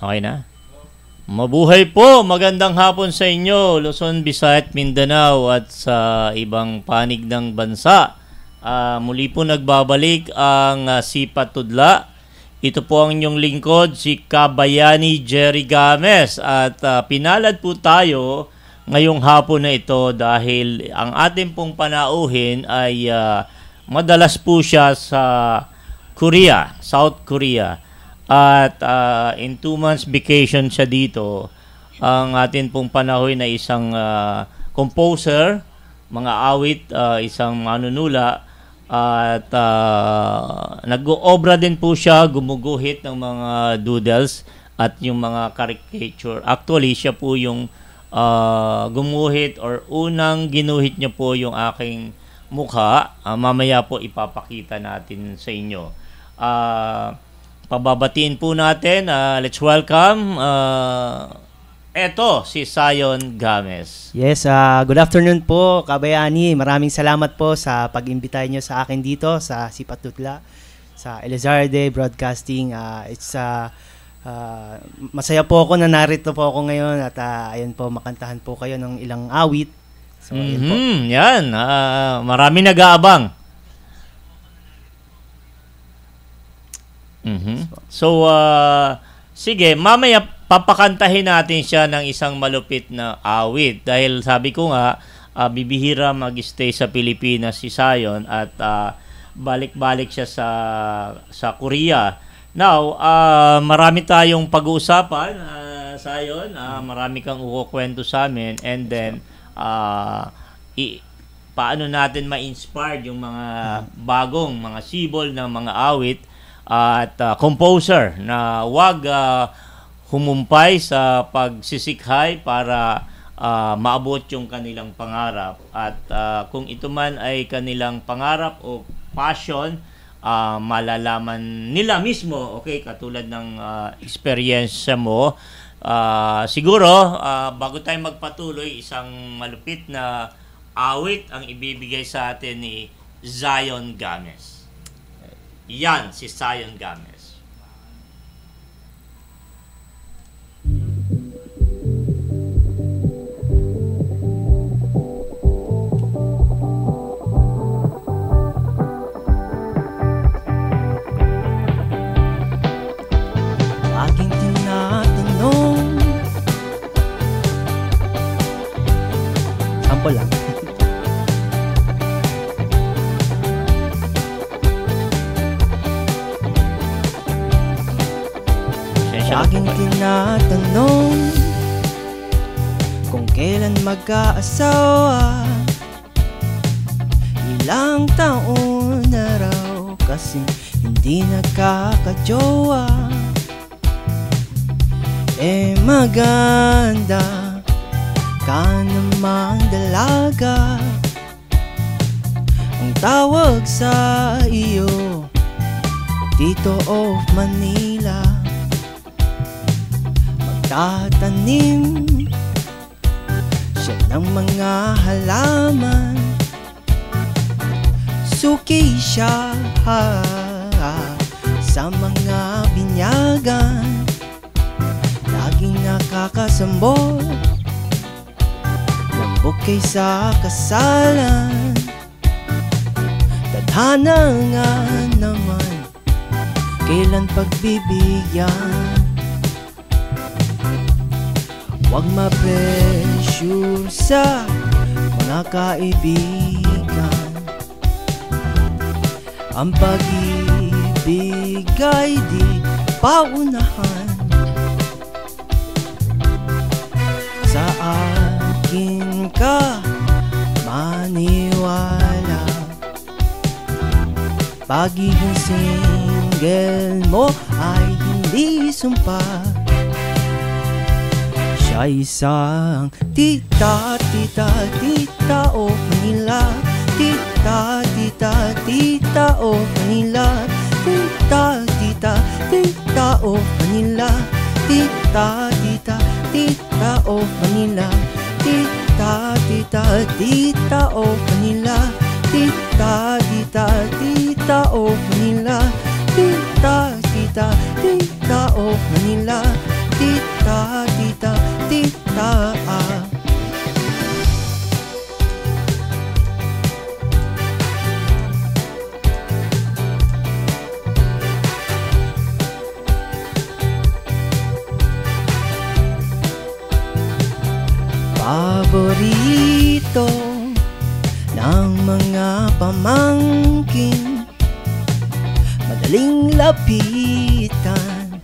Okay na? Mabuhay po! Magandang hapon sa inyo, Luzon, Visayas, Mindanao at sa ibang panig ng bansa. Muli po nagbabalik ang Sipat Tudla. Ito po ang inyong lingkod, si Kabayani Jerry Games. At pinalad po tayo ngayong hapon na ito dahil ang ating pong panauhin ay madalas po siya sa Korea, South Korea. At in 2 months vacation siya dito. Ang atin pong panahon na isang composer, mga awit, isang manunula, at nag-oobra din po siya, gumuguhit ng mga doodles at yung mga caricature. Actually, siya po yung gumuhit or unang ginuhit niya po yung aking mukha. Mamaya po ipapakita natin sa inyo. Pababatiin po natin, let's welcome eto si Zion Games. Yes, good afternoon po Kabayani. Maraming salamat po sa pag-imbita niyo sa akin dito sa Sipat Tudla, sa Elizarde Broadcasting. Masaya po ako na narito po ako ngayon at ayun po, makantahan po kayo ng ilang awit. So, ayun po. Yan, marami nag-aabang. So, sige, mamaya papakantahin natin siya ng isang malupit na awit. Dahil sabi ko nga, bibihira mag-stay sa Pilipinas si Zion at balik-balik siya sa Korea. Now, marami tayong pag-uusapan, Zion. Marami kang ukukwento sa amin. And then, paano natin ma-inspire yung mga bagong, mga sibol ng mga awit at composer na wag humumpay sa pagsisikhay para maabot yung kanilang pangarap. At kung ito man ay kanilang pangarap o passion, malalaman nila mismo, okay, katulad ng experience mo. Siguro, bago tayo magpatuloy, isang malupit na awit ang ibibigay sa atin ni Zion Games. Yan, si Zion Games. Laging tinatanong, sample lang. Laging tinatanong kung kailan mag-aasawa. Ilang taon na raw kasi hindi nakakajowa. Maganda ka namang dalaga. Ang tawag sa iyo, Tito of Manila. Tatanim siya ng mga halaman. Suki siya sa mga binyagan. Laging nakakasambot ng bukay sa kasalan. Tadhana nga naman, kailan pagbibigyan. Huwag ma-pressure sa mga kaibigan. Ang pag-ibig ay di paunahan. Sa akin ka maniwala. Pagiging single mo ay hindi sumpa. Siya isang tita of Manila. Tita of Manila. Tita of Manila. Tita of Manila. Tita of Manila. Tita of Manila. Tita of Manila. pamangkin, madaling lapitan,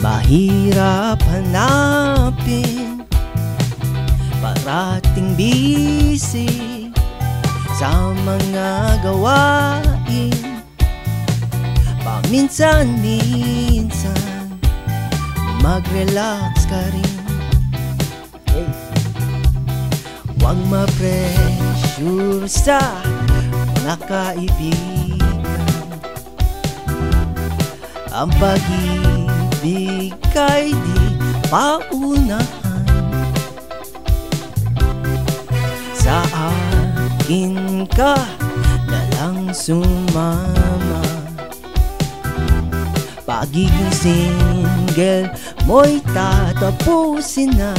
mahirap hanapin, parating busy sa mga gawain, paminsan-minsan mag-relax ka rin. Hey. Huwag ma-pressure sa mga kaibigan, ang pag-ibig kay di paunahan. Sa akin ka na lang sumama, pagiging single mo'y tatapusin na.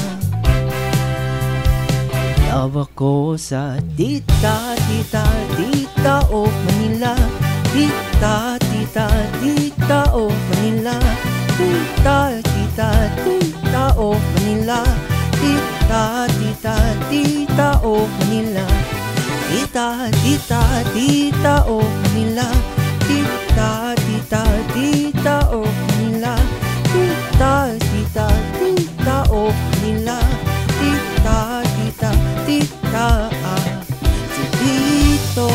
Love ako sa Tita, Tita, Tita of Manila, Tita, Tita, Tita of Manila, Tita, Tita, Tita of Manila, Tita, Tita, Tita of Manila, Tita, Tita, Tita of Manila, Tita, Tita, Tita of Manila, Tita, Tita, Tita of Manila, Tita, Tita, Tita. Si Tito,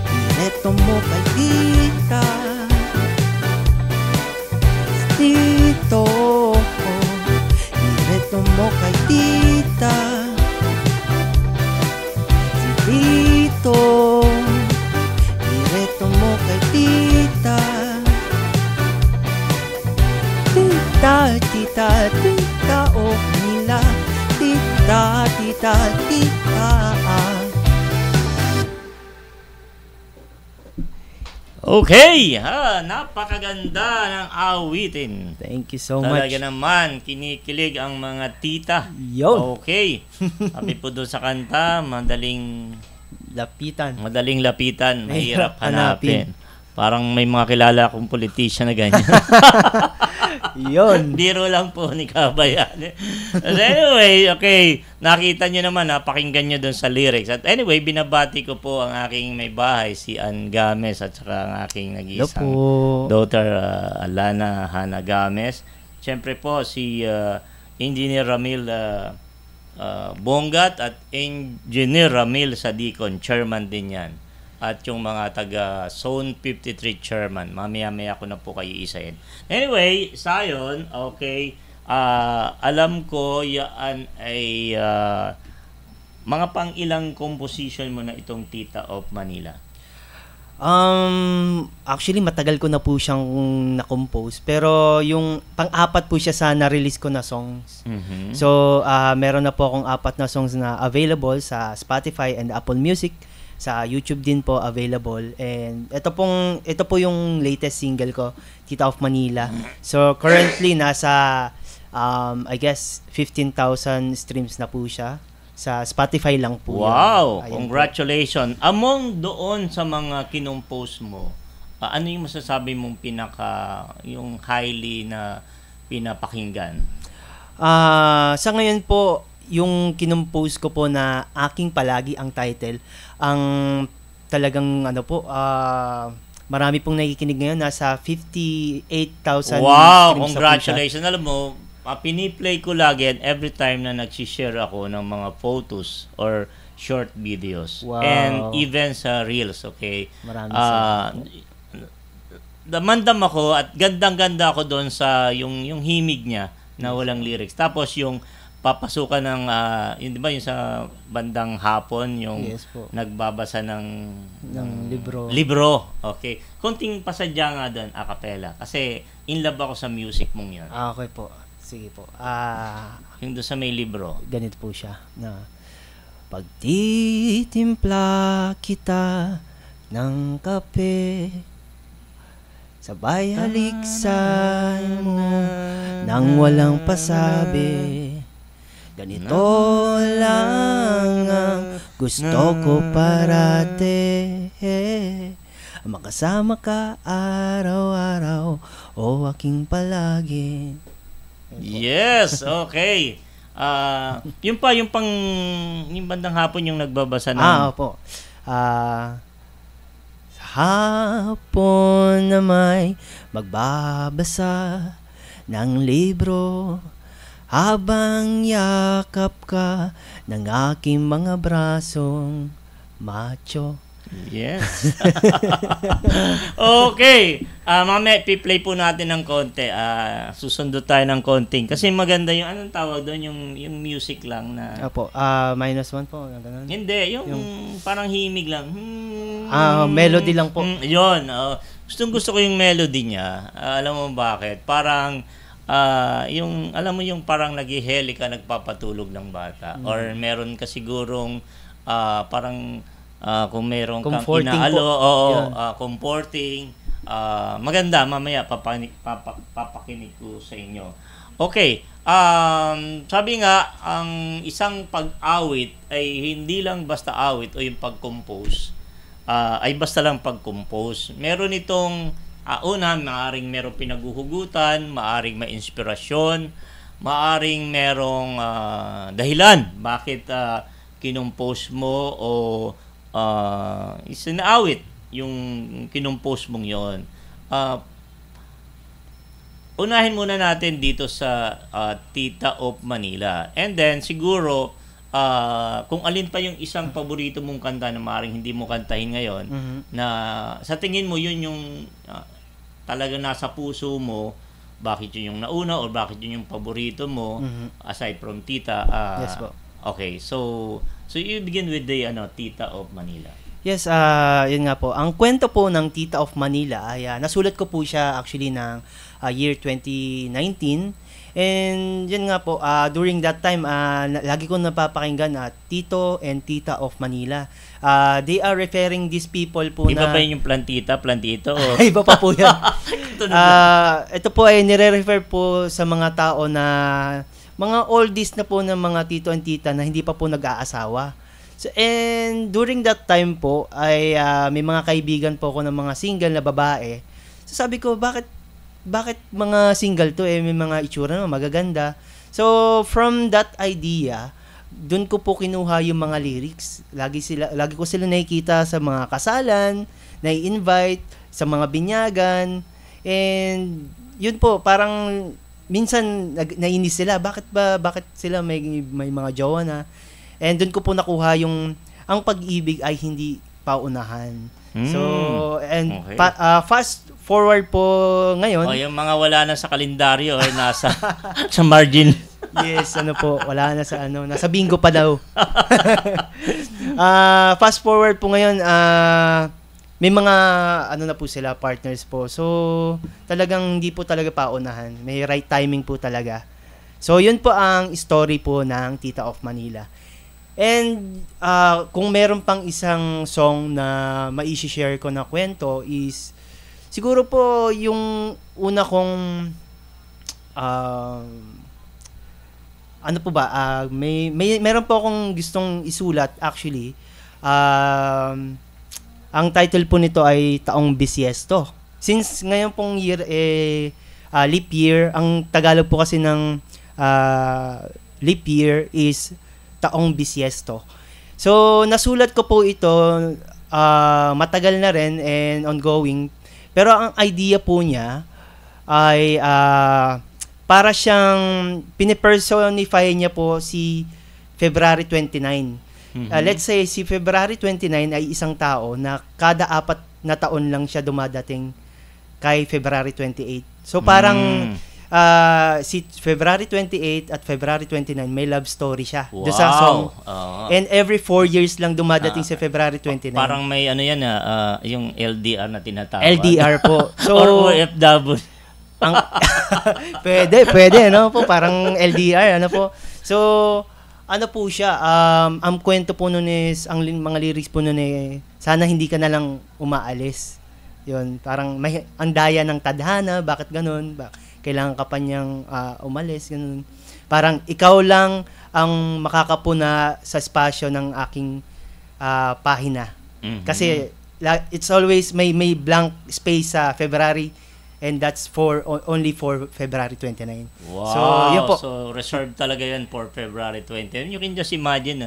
ireto mo kay Tita. Si Tito, ireto mo kay Tita. Si Tito, ireto mo kay Tita. Tita, Tita, Tita of Manila, Tita, Tita, Tita. Okay, napakaganda ng awitin. Thank you so Talaga much. naman, kinikilig ang mga tita. Yun. Okay. Sabi po doon sa kanta, madaling Lapitan. lapitan, mahirap Mahirap hanapin. hanapin. Parang may mga kilala akong politician na ganyan. Yun. Biro lang po ni Kabayan. But anyway, okay. Nakita nyo naman, pakinggan nyo doon sa lyrics. At anyway, binabati ko po ang aking may bahay, si Ann Games, at saka ang aking nag-iisang daughter, Alana Hana Games. Siyempre po, si Engineer Ramil Bongat at Engineer Ramil Sadicon, chairman din yan. At yung mga taga Zone 53 chairman, mamaya-maya ko na po kayo isayin. Anyway, Sayon, okay, alam ko yan ay mga pang-ilang composition mo na itong Tita of Manila. Actually, matagal ko na po siyang na-compose. Pero yung pang-apat po siya sa na-release ko na songs. Mm-hmm. So, meron na po akong 4 na songs na available sa Spotify and Apple Music. Sa YouTube din po available. And ito po yung latest single ko, Tita of Manila. So, currently, nasa, I guess, 15,000 streams na po siya. Sa Spotify lang po. Wow! Ayun Congratulations! Po. Among doon sa mga kinompose mo, ano yung masasabi mong yung highly na pinapakinggan? Sa ngayon po, yung kinompose ko po na Aking Palagi ang title, ang talagang marami pong nakikinig ngayon, nasa 58,000 wow! streams. Congratulations! Alam mo, piniplay ko lagi and every time na nagsishare ako ng mga photos or short videos. Wow. And even sa reels, okay? Maraming salamat. Damandam ako at gandang-ganda ako doon sa yung himig niya na walang lyrics. Tapos yung papasukan ng yun, di ba yung sa bandang hapon yung Yes po. nagbabasa ng libro. Okay. Konting pasadya nga doon, a cappella. Kasi in love ako sa music mong yun. Okay po. Sige po. Yung doon sa may libro. Ganito po siya. Na, pagtitimpla kita ng kape, sabay halik sa mo nang walang pasabi. Ganito lang ang gusto ko parate, makasama ka araw-araw o aking palagi. Yes, okay. Yung bandang hapon yung nagbabasa ng Opo. Sa hapon na may magbabasa ng libro, habang yakap ka ng aking mga brasong macho. Yes. Okay. Mamaya, piplay po natin ng konti. Susundo tayo ng konting. Kasi maganda yung, anong tawag doon? Yung music lang na... Opo, -1 po. Ganun. Hindi, yung parang himig lang. Melody lang po. Yun. Gusto ko yung melody niya. Alam mo bakit? Parang, yung, alam mo yung parang naghiheli ka, nagpapatulog ng bata. Or meron ka sigurong, parang, kung meron kang inaalo, comforting, maganda, mamaya papakinig ko sa inyo. Okay, sabi nga, ang isang pag-awit ay hindi lang basta awit o yung pag-compose, ay basta lang pag-compose. Meron itong, maaring merong pinaguhugutan, maaring may inspirasyon, maaring merong dahilan bakit kinompose mo o isinaawit yung kinompose mong yon. Unahin muna natin dito sa Tita of Manila. And then siguro kung alin pa yung isang paborito mong kanta na maaaring hindi mo kantahin ngayon, na sa tingin mo yun yung talaga nasa puso mo, bakit yun yung nauna or bakit yun yung paborito mo aside from Tita. Yes po. Okay, so you begin with the Tita of Manila. Yes, yun nga po. Ang kwento po ng Tita of Manila ay nasulat ko po siya actually ng year 2019. And yun nga po, during that time, lagi ko napapakinggan Tito and Tita of Manila. They are referring these people po Iba ba yun yung plantito? O? Iba pa po yun. Ito po ay nire-refer po sa mga tao na mga oldies na po ng mga tito and tita na hindi pa po nag-aasawa. So, and during that time po ay may mga kaibigan po ako ng mga single na babae. So sabi ko, bakit mga single to may mga itsura na magaganda. So from that idea, dun ko po kinuha yung mga lyrics. Lagi ko sila nakikita sa mga kasalan, nai-invite sa mga binyagan. And yun po, parang minsan nainis sila, bakit sila may mga jowa na. And doon ko po nakuha yung ang pag-ibig ay hindi paunahan. So and okay. Fast forward po ngayon. Yung mga wala na sa kalendaryo ay nasa sa margin. Yes, wala na sa nasa bingo pa daw. Fast forward po ngayon, may mga na po sila, partners po. So, talagang hindi po talaga paunahan. May right timing po talaga. So, yun po ang story po ng Tita of Manila. And kung meron pang isang song na mai-share ko na kwento is siguro po yung una kong meron po akong gustong isulat actually. Ang title po nito ay Taong Bisiesto. Since ngayon pong year leap year, ang Tagalog po kasi ng leap year is Taong Bisiesto. So nasulat ko po ito matagal na rin and ongoing. Pero ang idea po niya ay para siyang pinipersonify niya po si February 29. Let's say si February 29 ay isang tao na kada 4 na taon lang siya dumadating kay February 28. So parang si February 28 at February 29 may love story siya. Wow. Doon sa song. And every 4 years lang dumadating si February 29. Parang may yung LDR na tinatawag. LDR po. So or OFW. pwede po, parang LDR po. So po siya, ang kwento po nun is, ang mga lyrics po nun sana hindi ka na lang umaalis. Yun, parang ang daya ng tadhana, bakit ganun? Kailangan ka pa niyang umalis, ganun. Parang ikaw lang ang makakapuna sa espasyo ng aking pahina. Kasi it's always may blank space sa February, and that's only for February 29. Wow. So, yun po. So, reserved talaga yan for February 29. You can just imagine,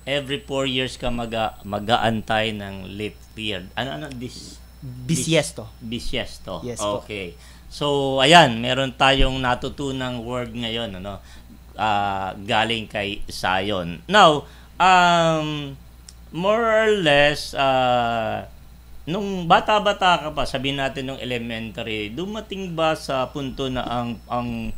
every 4 years ka mag-aantay ng leap year. Ano? Bisiesto. Bisiesto. Yes po. Okay. So, ayan, meron tayong natutunang word ngayon, ano? Galing kay Zion. Now, more or less, nung bata-bata ka pa, sabihin natin nung elementary, dumating ba sa punto na ang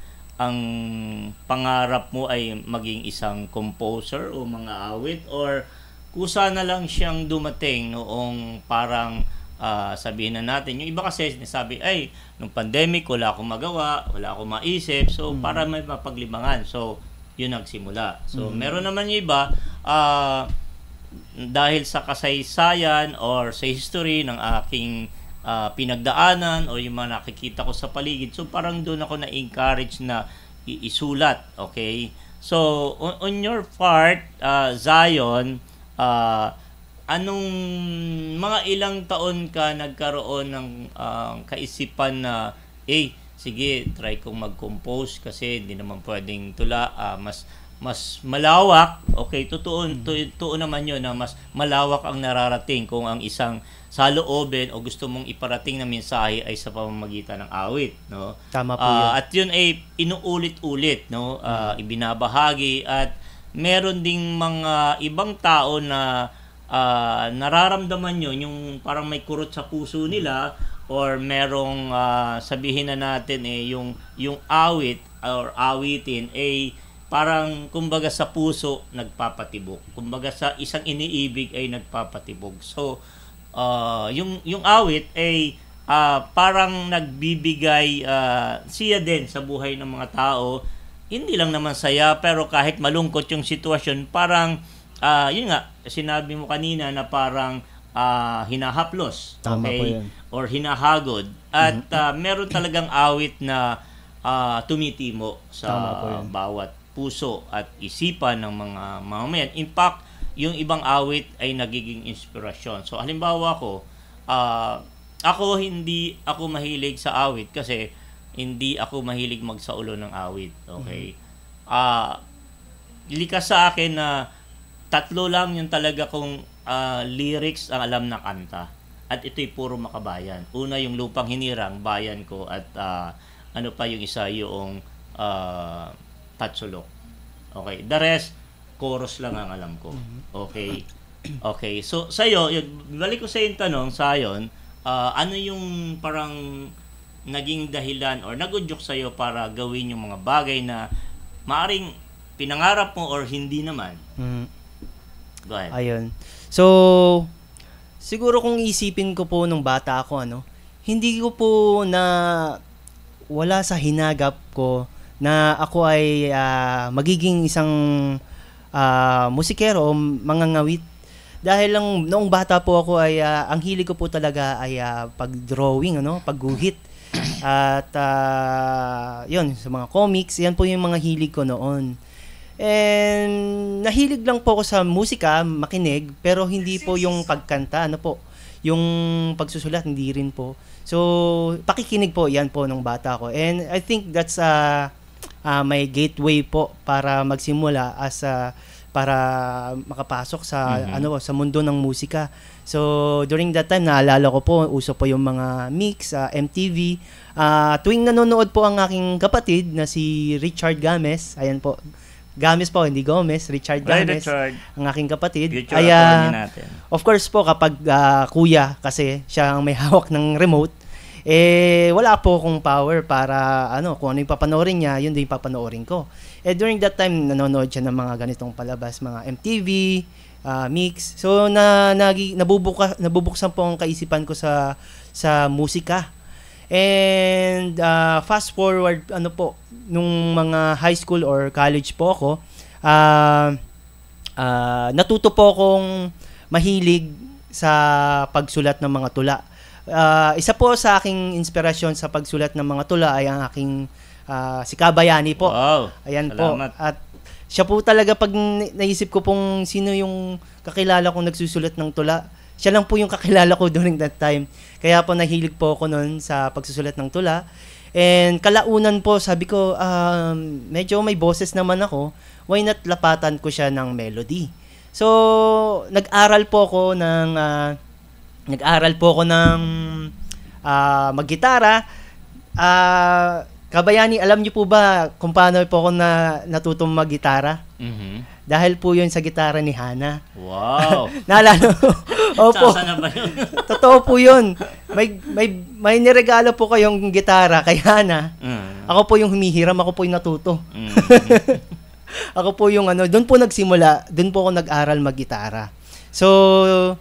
pangarap mo ay maging isang composer o mga awit, or kusa na lang siyang dumating noong parang sabihin na natin, yung iba kasi sinasabi, ay, nung pandemic, wala akong magawa, wala akong maisip, so para may mapaglibangan. So, yun nagsimula. So, meron naman yung iba, dahil sa kasaysayan or sa history ng aking pinagdaanan o yung mga nakikita ko sa paligid, so parang doon ako na-encourage na isulat. Okay? So, on your part, Zion, anong mga ilang taon ka nagkaroon ng kaisipan na, sige, try kong mag-compose kasi hindi naman pwedeng tula, mas malawak. Okay, totoo naman yun na mas malawak ang nararating kung ang isang saloobin o gusto mong iparating na mensahe ay sa pamamagitan ng awit, no? Tama po yun. At yun ay inuulit-ulit, no? Ibinabahagi, at meron ding mga ibang tao na nararamdaman yun, yung parang may kurot sa puso nila, or merong sabihin na natin yung awit or awitin ay parang kumbaga sa puso nagpapatibok, kumbaga sa isang iniibig ay nagpapatibok. So yung awit ay parang nagbibigay siya din sa buhay ng mga tao, hindi lang naman saya, pero kahit malungkot yung sitwasyon, parang yun nga, sinabi mo kanina na parang hinahaplos, Tama po okay? yun. Or hinahagod. At meron talagang awit na tumitimo sa bawat puso at isipan ng mga mamamayan. In fact, yung ibang awit ay nagiging inspirasyon. So, halimbawa ko, hindi ako mahilig sa awit kasi hindi ako mahilig magsaulo ng awit. Okay? Likas sa akin na 3 lang yung talaga kong lyrics ang alam na kanta. At ito'y puro makabayan. Una, yung Lupang Hinirang, bayan ko. At ano pa yung isa, yung Tatsulok. Okay. The rest, chorus lang ang alam ko. Okay. Okay. So, sa'yo, balik ko sa yung tanong, Zion, ano yung parang naging dahilan or nagudyok sa'yo para gawin yung mga bagay na maaring pinangarap mo or hindi naman? Go ahead. Ayun. So, siguro kung isipin ko po nung bata ako, hindi ko po wala sa hinagap ko na ako ay magiging isang musikero o mangangawit. Dahil lang noong bata po ako ay ang hilig ko po talaga ay pag-drawing, pagguhit. At yun, sa mga comics, yan po yung mga hilig ko noon. And nahilig lang po ako sa musika, makinig, pero hindi po yung pagkanta, yung pagsusulat, hindi rin po. So, pakikinig po, yan po nung bata ko. And I think that's my gateway po para magsimula para makapasok sa sa mundo ng musika. So, during that time, naalala ko po, uso po yung mga mix, MTV. Tuwing nanonood po ang aking kapatid na si Richard Games, ayan po, Games po, hindi Gomez, Richard Games, ang aking kapatid. Ay, of course po, kapag kuya, kasi siya ang may hawak ng remote, wala po akong power para, kung ano yung papanoorin niya, yun din yung papanoorin ko. During that time, nanonood siya ng mga ganitong palabas, mga MTV, mix. So, nabubuksan po ang kaisipan ko sa musika. And fast forward, nung mga high school or college po ako, natuto po akong mahilig sa pagsulat ng mga tula. Isa po sa aking inspirasyon sa pagsulat ng mga tula ay ang aking si Kabayani po. Wow, ayan salamat. Po. At siya po talaga, pag naisip ko pong sino yung kakilala kong nagsusulat ng tula, siya lang po yung kakilala ko during that time. Kaya po nahilig po ako noon sa pagsusulat ng tula. And kalaunan po, sabi ko, medyo may boses naman ako, why not lapatan ko siya ng melody? So, nag-aral po ako ng maggitara. Kabayani, alam niyo po ba kung paano po ako natutong maggitara? Mhm. Dahil po yun sa gitara ni Hana. Wow. Naalala mo? Opo. Saan na ba yun? Totoo po yun. May niregalo po kayong gitara kay Hana. Ako po yung humihiram, ako po yung natuto. Ako po yung doon po nagsimula, doon po ako nag-aral mag-gitara. So,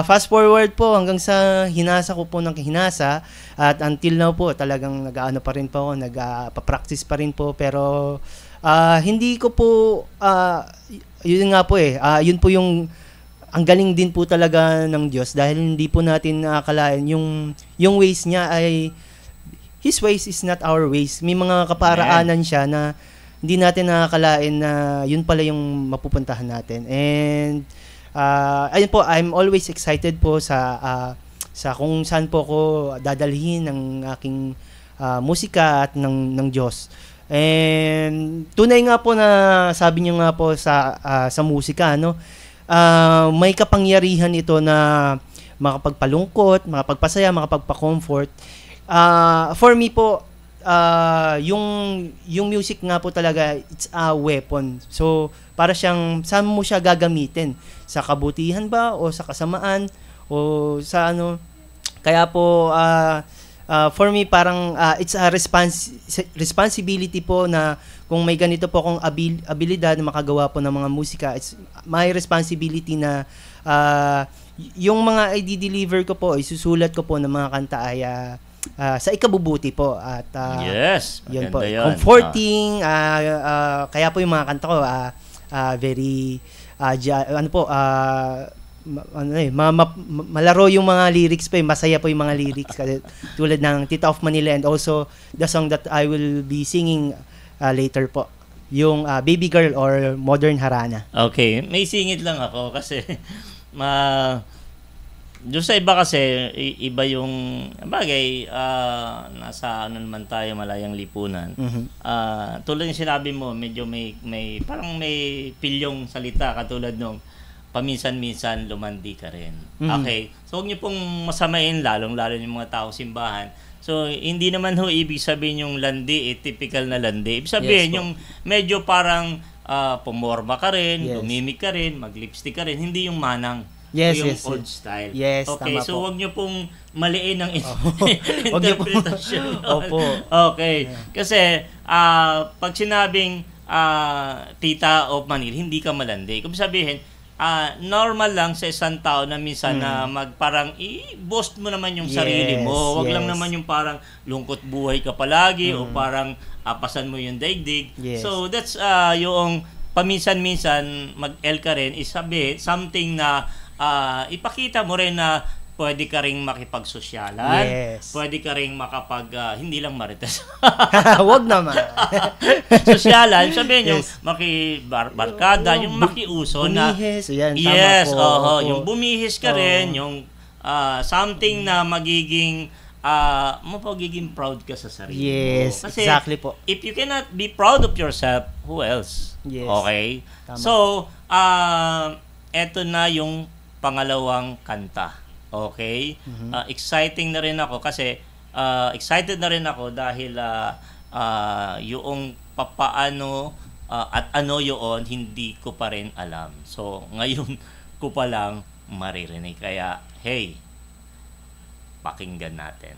fast forward po hanggang sa hinasa ko po ng hinasa at until now po talagang nag-aano pa rin po ako, nag-practice pa rin po, pero hindi ko po yun nga po yun po yung ang galing din po talaga ng Diyos dahil hindi po natin nakakalain yung ways niya ay His ways is not our ways. May mga kaparaanan siya na hindi natin nakakalain na yun pala yung mapupuntahan natin. And ayun po, I'm always excited po sa kung saan po ako dadalhin ng aking musika at ng Diyos. And tunay nga po na sabi niyo nga po sa musika, may kapangyarihan ito na makapagpalungkot, makapagpasaya, makapagpa-comfort. For me po, yung music nga po talaga, it's a weapon. So, para siyang, saan mo siya gagamitin? Sa kabutihan ba? O sa kasamaan? O sa Kaya po, for me, parang it's a responsibility po na kung may ganito po akong abilidad na makagawa po ng mga musika, it's my responsibility na yung mga i-deliver ko po, isusulat ko po ng mga kanta ay sa ikabubuti po at yes, yun po, yun. comforting, kaya po yung mga kanta ko very malaro yung mga lyrics pa, masaya po yung mga lyrics kasi tulad ng Tita of Manila and also the song that I will be singing later po, yung Baby Girl or Modern Harana. Okay, may singit lang ako kasi doon sa iba kasi iba yung bagay, nasa naman tayo, malayang lipunan. Tulad yung sinabi mo, medyo may parang may pilyong salita katulad nung paminsan-minsan lumandi ka rin. Okay, so huwag niyo pong masamain, lalong-lalo yung mga tao simbahan. So, hindi naman ho ibig sabihin yung landi, typical na landi. Ibig sabihin, yung medyo parang pumorma ka rin, lumimik ka rin, mag-lipstick ka rin, hindi yung manang. Yung old style. Yes, okay, so huwag niyo pong maliin ang Huwag niyo pong interpretation. Opo. Okay. Kasi, pag sinabing Tita of Manila, hindi ka malandi. Kung sabihin, normal lang sa isang tao na minsan na parang i-boast mo naman yung sarili mo. Wag lang naman yung parang lungkot buhay ka palagi o parang pasan mo yung daigdig. So that's yung paminsan-minsan mag-L ka rin is something na ipakita mo rin na pwede ka ring makipagsosyalan. Pwede ka ring hindi lang marites. Wag naman. Sosyalan, sabihin yung makibarkada, yung makiuso na. Bumihis, yan, yes, tama po. yung bumihis ka rin, yung something na magiging mapagiging proud ka sa sarili mo. Yes, kasi, exactly po. If you cannot be proud of yourself, who else? Yes. Okay? Tama. So, eto na yung pangalawang kanta. Okay? Exciting na rin ako kasi excited na rin ako dahil yung papaano at ano yun, hindi ko pa rin alam. So, ngayon ko pa lang maririnig. Kaya, hey, pakinggan natin.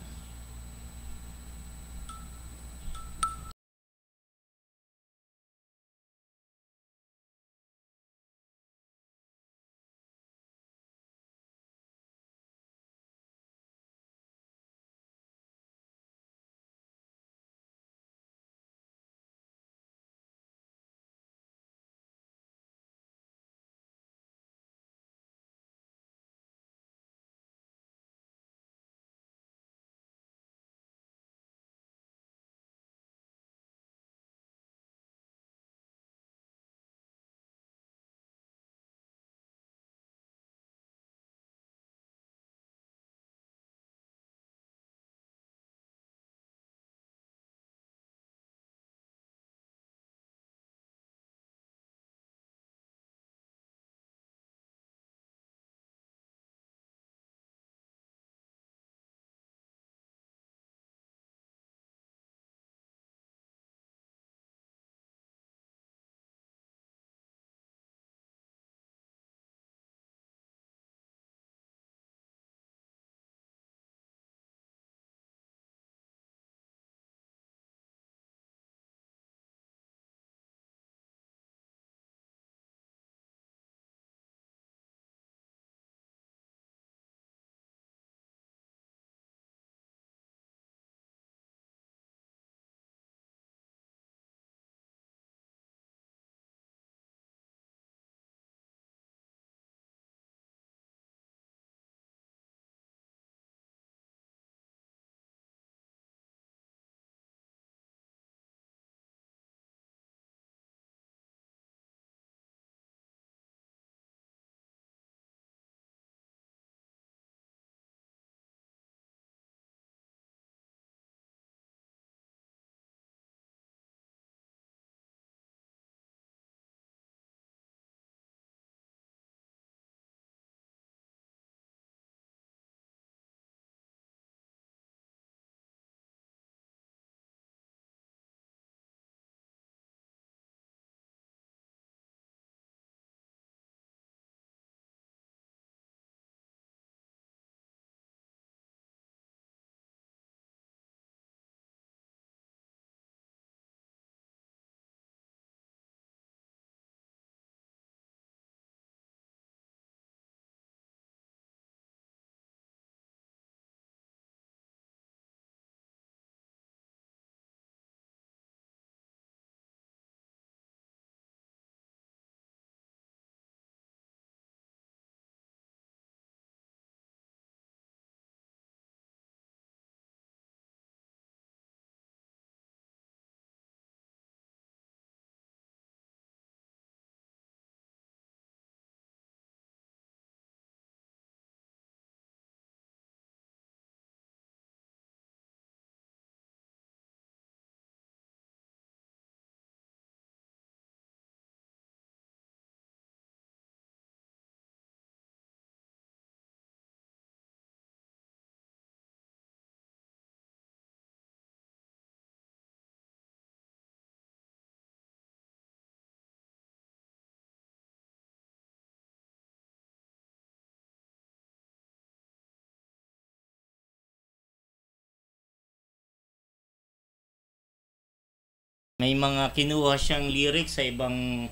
may mga kinuha siyang lyrics sa ibang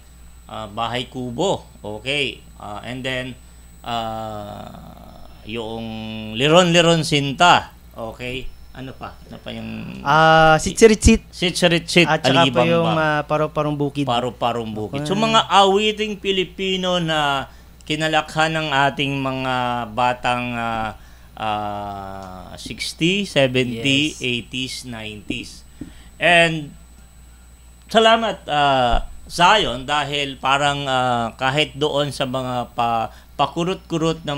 Bahay Kubo. Okay. And then, yung Liron-Liron Sinta. Okay. Ano pa? Ano pa yung... Sitsiritsit. Sitsiritsit. At saka po yung Paro-Parong Bukid. Paro-Parong Bukid. So, mga awiting Pilipino na kinalakhan ng ating mga batang 60, 70, 80s, 90s. And salamat Zion dahil parang kahit doon sa mga pakurot-kurot na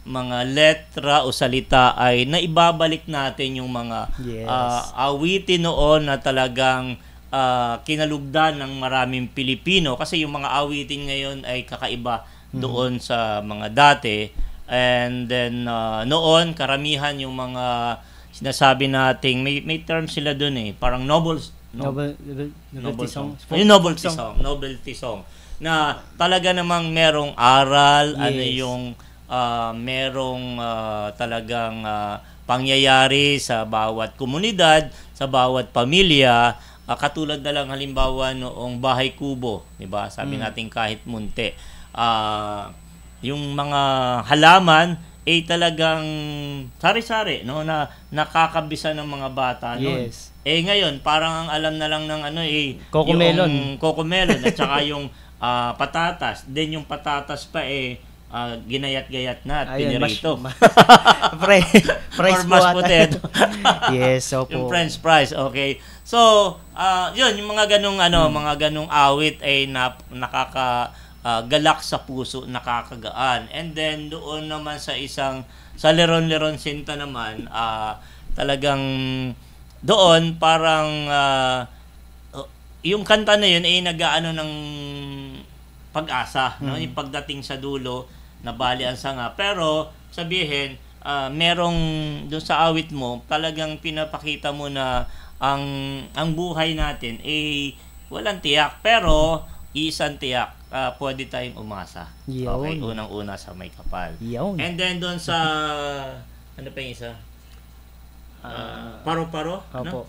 mga letra o salita ay naibabalik natin yung mga awitin noon na talagang kinalugdan ng maraming Pilipino kasi yung mga awitin ngayon ay kakaiba doon sa mga dati. And then noon karamihan yung mga sinasabi nating may term sila doon parang novelty song. Yung novelty song na talaga namang merong aral, ano yung merong talagang pangyayari sa bawat komunidad, sa bawat pamilya, katulad na lang halimbawa noong Bahay Kubo, 'di ba? Sabi natin kahit munti. Yung mga halaman talagang sari-sari no na nakakabisa ng mga bata noon. Ngayon parang ang alam na lang ng Cocomelon. Yung Cocomelon at saka yung patatas. Then yung patatas pa ginayat-gayat na at pinirito. French potato. Yes, so po. Yung French fries, okay. So, yun, yung mga ganung awit ay galak sa puso, nakakagaan. And then doon naman sa Liron-Liron Sinta naman, talagang doon parang yung kanta na yun ay nag-aano ng pag-asa, no? Yung pagdating sa dulo, nabali ang sanga. Pero sabihin, merong doon sa awit mo, talagang pinapakita mo na ang buhay natin ay walang tiyak, pero isang tiyak. Pwede tayong umasa. Okay, unang-una sa may kapal. And then doon sa ano pa yung isa? Paro-paro? Opo.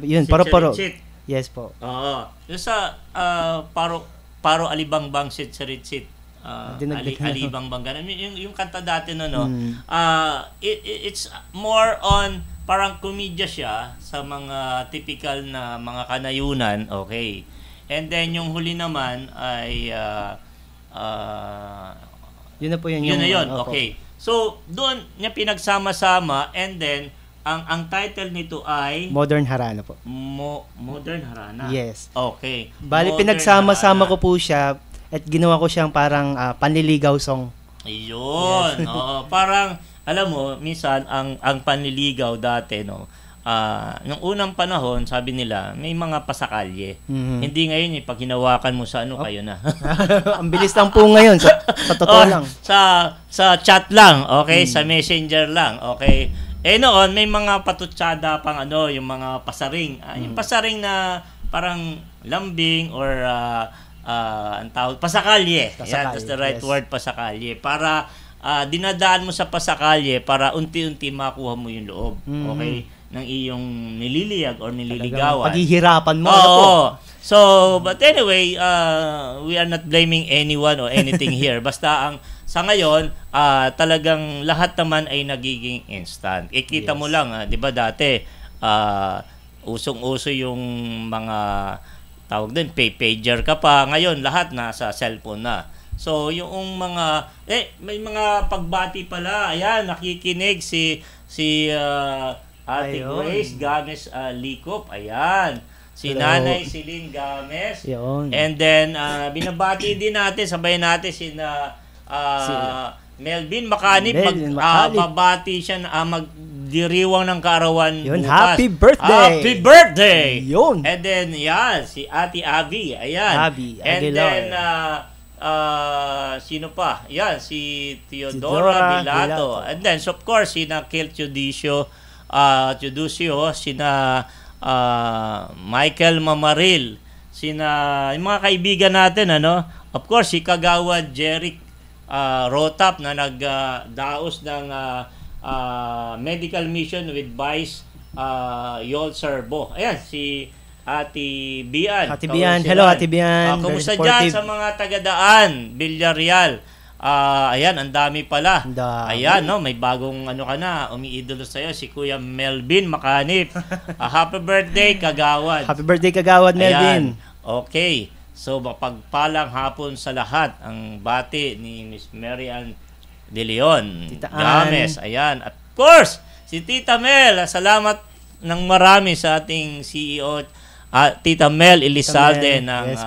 Yun, Paro-Paro. Yes po. Oo. Yung sa Paro Alibangbang Sitsiritsit. Alibangbang ganun. Yung kanta dati it's more on parang komedya siya sa mga typical na mga kanayunan. Okay. And then yung huli naman ay yun na po yun. Yun na yun. Okay. So doon niya pinagsama-sama and then ang title nito ay Modern Harana po. Modern Harana. Yes. Okay. Bali pinagsama-sama ko po siya at ginawa ko siyang parang panliligaw song. Ayun. Yes. Parang alam mo minsan ang panliligaw dati nung unang panahon, sabi nila, may mga pasakalye. Hindi ngayon pag hinawakan mo sa kayo na. Ang bilis lang po ngayon sa totoo lang. Sa chat lang, okay, sa Messenger lang, okay. Noon may mga patutsada pang yung mga pasaring. Yung pasaring na parang lambing or ang tawag pasakalye. Yan, that's the right word, pasakalye. Para dinadaan mo sa pasakalye para unti-unti makuha mo yung loob. Okay? Ng iyong nililiyag or nililigawan. Paghihirapan mo. So, but anyway, we are not blaming anyone or anything here. Basta sa ngayon, talagang lahat naman ay nagiging instant. Kita mo lang, 'di ba dati, usong-uso yung mga tawag din, pager ka pa. Ngayon, lahat nasa cellphone na. So, yung mga may mga pagbati pala. Ayan, nakikinig si Ate Grace Games Likop, ayan. Si Nanay Celine Games. And then binabati din natin, sabay natin si Melvin Macanip. Babati siya na magdiriwang ng kaarawan bukas. Happy birthday! Happy birthday! Yun. And then si Ate Abby, ayan. Abby and Aguilar. Then sino pa? Yan, si Teodora Bilato. And then, so of course, si Nakil Teodusio, sina Michael Mamaril, yung mga kaibigan natin, of course, si Kagawad Jeric Rotap na nagdaos ng medical mission with Vice Yol Serbo. Ayan, si Ate Bian. Ate Bian. Hello, Ate Bian. Kumusta dyan sa mga taga-Daan, Villarreal? Ayan, ang dami pala. Ayan, no, may bagong ano ka na, umiidolo sa'yo, si Kuya Melvin Makanip. Happy birthday, Kagawad. Happy birthday, Kagawad, Melvin. Ayan. Okay. So, mapagpalang hapon sa lahat ang bati ni Miss Mary Ann De Leon. Tita Games. Ayan. At of course, si Tita Mel. Salamat ng marami sa ating CEO, Tita Mel Elizalde ng yes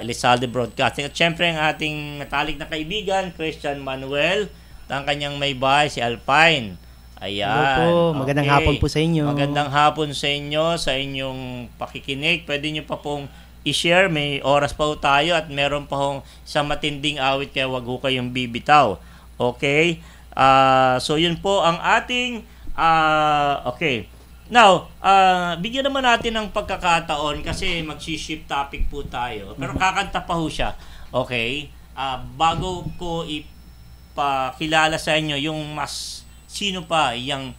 Elizalde Broadcasting. At syempre ang ating matalik na kaibigan, Christian Manuel, ang kanyang may bahay, si Alpine. Ayan. Hello po. Magandang hapon po sa inyo. Magandang hapon sa inyo, sa inyong pakikinig. Pwede nyo pa pong i-share. May oras pa ho tayo at meron pa hong isang matinding awit kaya wag ho kayong bibitaw. Okay? So yun po ang ating okay. Now, bigyan naman natin ng pagkakataon kasi mag-shift topic po tayo. Pero kakanta pa ho siya. Okay? Bago ko ipakilala sa inyo yung sino pa yung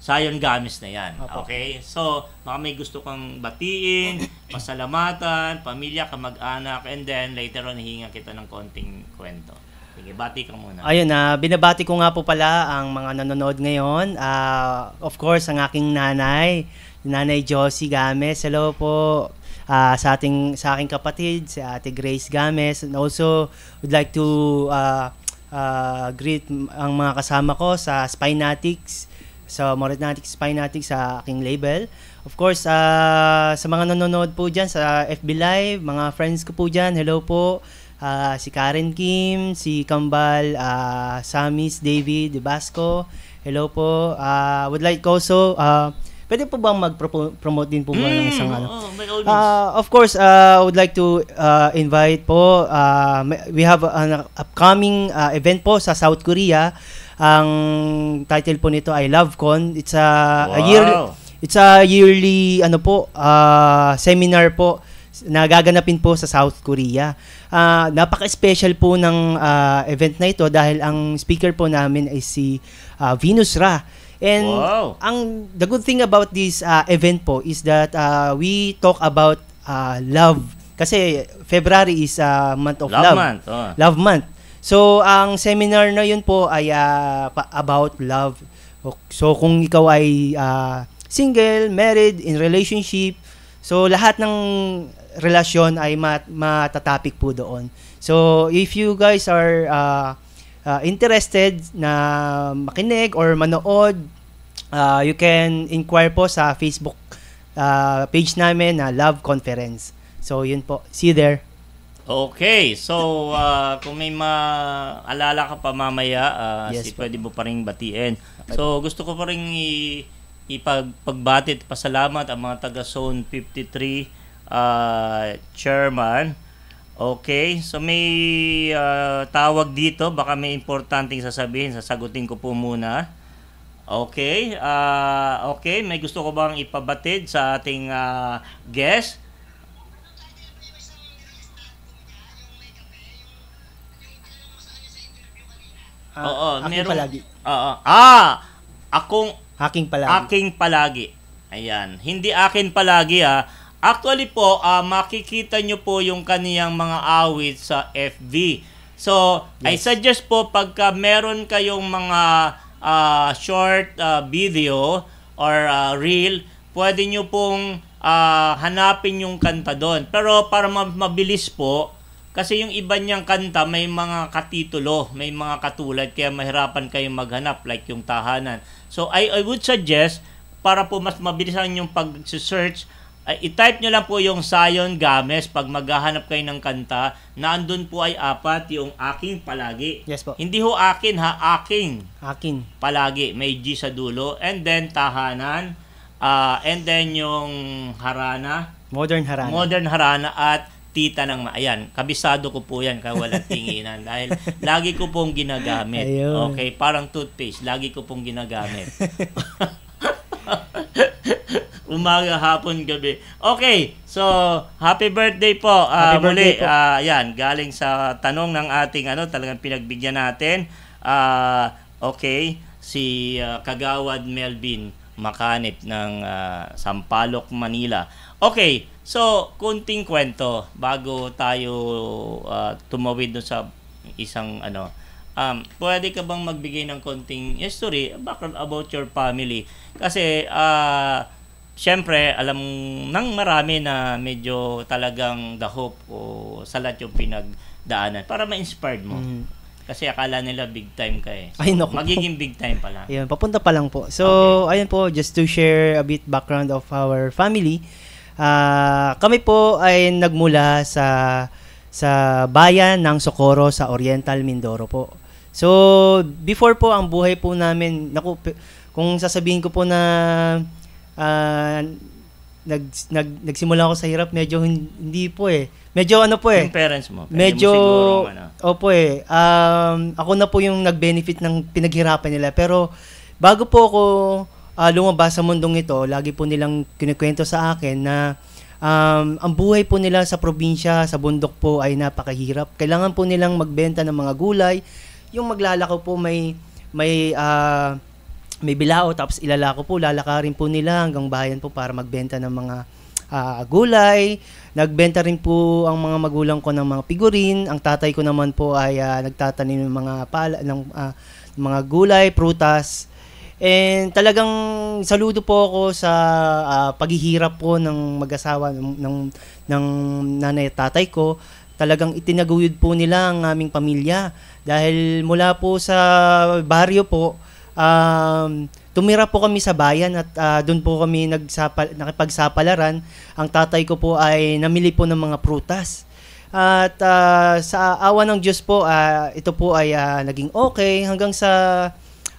Zion Games na yan. Okay? So, baka may gusto kang batiin, pasalamatan, pamilya, kamag-anak, and then later on, hihinga kita ng konting kwento. Sige, bati ka muna. Ayun, binabati ko nga po pala ang mga nanonood ngayon. Of course, ang aking nanay, Nanay Josie Games. Hello po sa aking kapatid, si Ate Grace Games. And also, would like to greet ang mga kasama ko sa Spinatics, sa Moretnatics Spinatics sa aking label. Of course, sa mga nanonood po dyan sa FB Live, mga friends ko po dyan, hello po. Si Karen Kim, si Kambal, Samis, David, Debasco. Hello po. Would like also, pwede po bang mag-promote din po ba ng isang ano? Of course, would like to invite po, we have an upcoming event po sa South Korea. Ang title po nito ay LoveCon. It's a yearly ano po, seminar po na gaganapin po sa South Korea. Napaka-special po ng event na ito dahil ang speaker po namin ay si Venus Ra. And the good thing about this event po is that we talk about love. Kasi February is month of love. Love month. So, ang seminar na yun po ay about love. So, kung ikaw ay single, married, in relationship, so lahat ng relasyon ay matatopic po doon. So, if you guys are interested na makinig or manood, you can inquire po sa Facebook page namin na Love Conference. So, yun po. See you there. Okay. So, kung may maalala ka pa mamaya, pwede mo pa rin batiin. So, gusto ko pa rin ipagbati at pasalamat ang mga taga Zone 53 chairman. Okay, so may tawag dito, baka may importanteng sasabihin, sasagutin ko po muna. Okay, okay, may gusto ko bang ipabatid sa ating guest? Meron palagi. Aking palagi. Ayan, hindi akin palagi Actually po, makikita nyo po yung kaniyang mga awit sa FB. So, I suggest po pagka meron kayong mga short video or reel, pwede nyo pong hanapin yung kanta doon. Pero para mabilis po, kasi yung iba niyang kanta may mga katitulo, may mga katulad, kaya mahirapan kayong maghanap like yung Tahanan. So, I would suggest, para po mas mabilisan yung pag-search, i-type nyo lang po yung Zion Games pag maghahanap kayo ng kanta. Naandun po ay 4 yung Aking Palagi. Yes po. Hindi ho akin Aking. Aking. Palagi. May G sa dulo. And then Tahanan. And then yung Harana. Modern Harana at Tita ng Ayan. Kabisado ko po yan kaya walang tinginan. Dahil lagi ko pong ginagamit. Ayun. Okay? Parang toothpaste. Lagi ko pong ginagamit. Umaga, hapon, gabi. Okay, so happy birthday po. Muli, yan, galing sa tanong ng ating talagang pinagbigyan natin. Okay, si Kagawad Melvin makanip ng Sampaloc, Manila. Okay, so kunting kwento bago tayo tumawid doon sa isang pwede ka bang magbigay ng konting history, background about your family? Kasi syempre, alam ng marami na medyo talagang dahop o salat yung pinagdaanan para ma-inspired mo. Kasi akala nila big time ka eh. So, Ay, naku. magiging big time pala. Ayun, papunta pa lang po. So, ayun po, just to share a bit background of our family. Kami po ay nagmula sa bayan ng Socorro sa Oriental Mindoro po. So, before po ang buhay po namin, kung sasabihin ko po na nagsimula ako sa hirap, medyo hindi po eh. Medyo ano po eh. Yung parents mo. Medyo, mo sigurong, opo eh. Ako na po yung nag-benefit ng pinaghirapan nila. Pero, bago po ako lumabas sa mundong ito, lagi po nilang kinikwento sa akin na ang buhay po nila sa probinsya, sa bundok po ay napakahirap. Kailangan po nilang magbenta ng mga gulay. Yung maglalako po may bilao, tapos ilalako po, lalakarin po nila hanggang bayan po para magbenta ng mga gulay. Nagbenta rin po ang mga magulang ko ng mga figurin. Ang tatay ko naman po ay nagtatanim ng mga gulay, prutas. And talagang saludo po ako sa paghihirap po ng mag-asawa ng nanay at tatay ko. Talagang itinaguyod po nila ang aming pamilya. Dahil mula po sa baryo po, tumira po kami sa bayan at doon po kami nakipagsapalaran. Ang tatay ko po ay namili po ng mga prutas. At sa awa ng Diyos po, ito po ay naging okay hanggang sa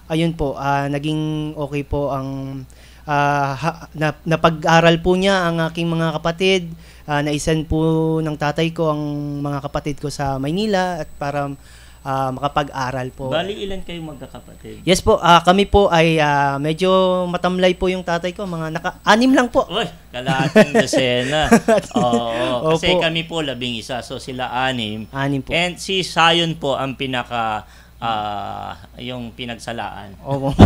ayun po, naging okay po ang napag-aral po niya ang aking mga kapatid. Naisan po ng tatay ko ang mga kapatid ko sa Maynila at para makapag-aral po. Bali, ilan kayo magkakapatid? Yes po, kami po ay medyo matamlay po yung tatay ko, mga 6 lang po. Uy, kalahating dosena. Oo, kasi Opo. kami po 11, so sila 6. 6 po. And si Sayon po ang yung pinagsalaan. Opo.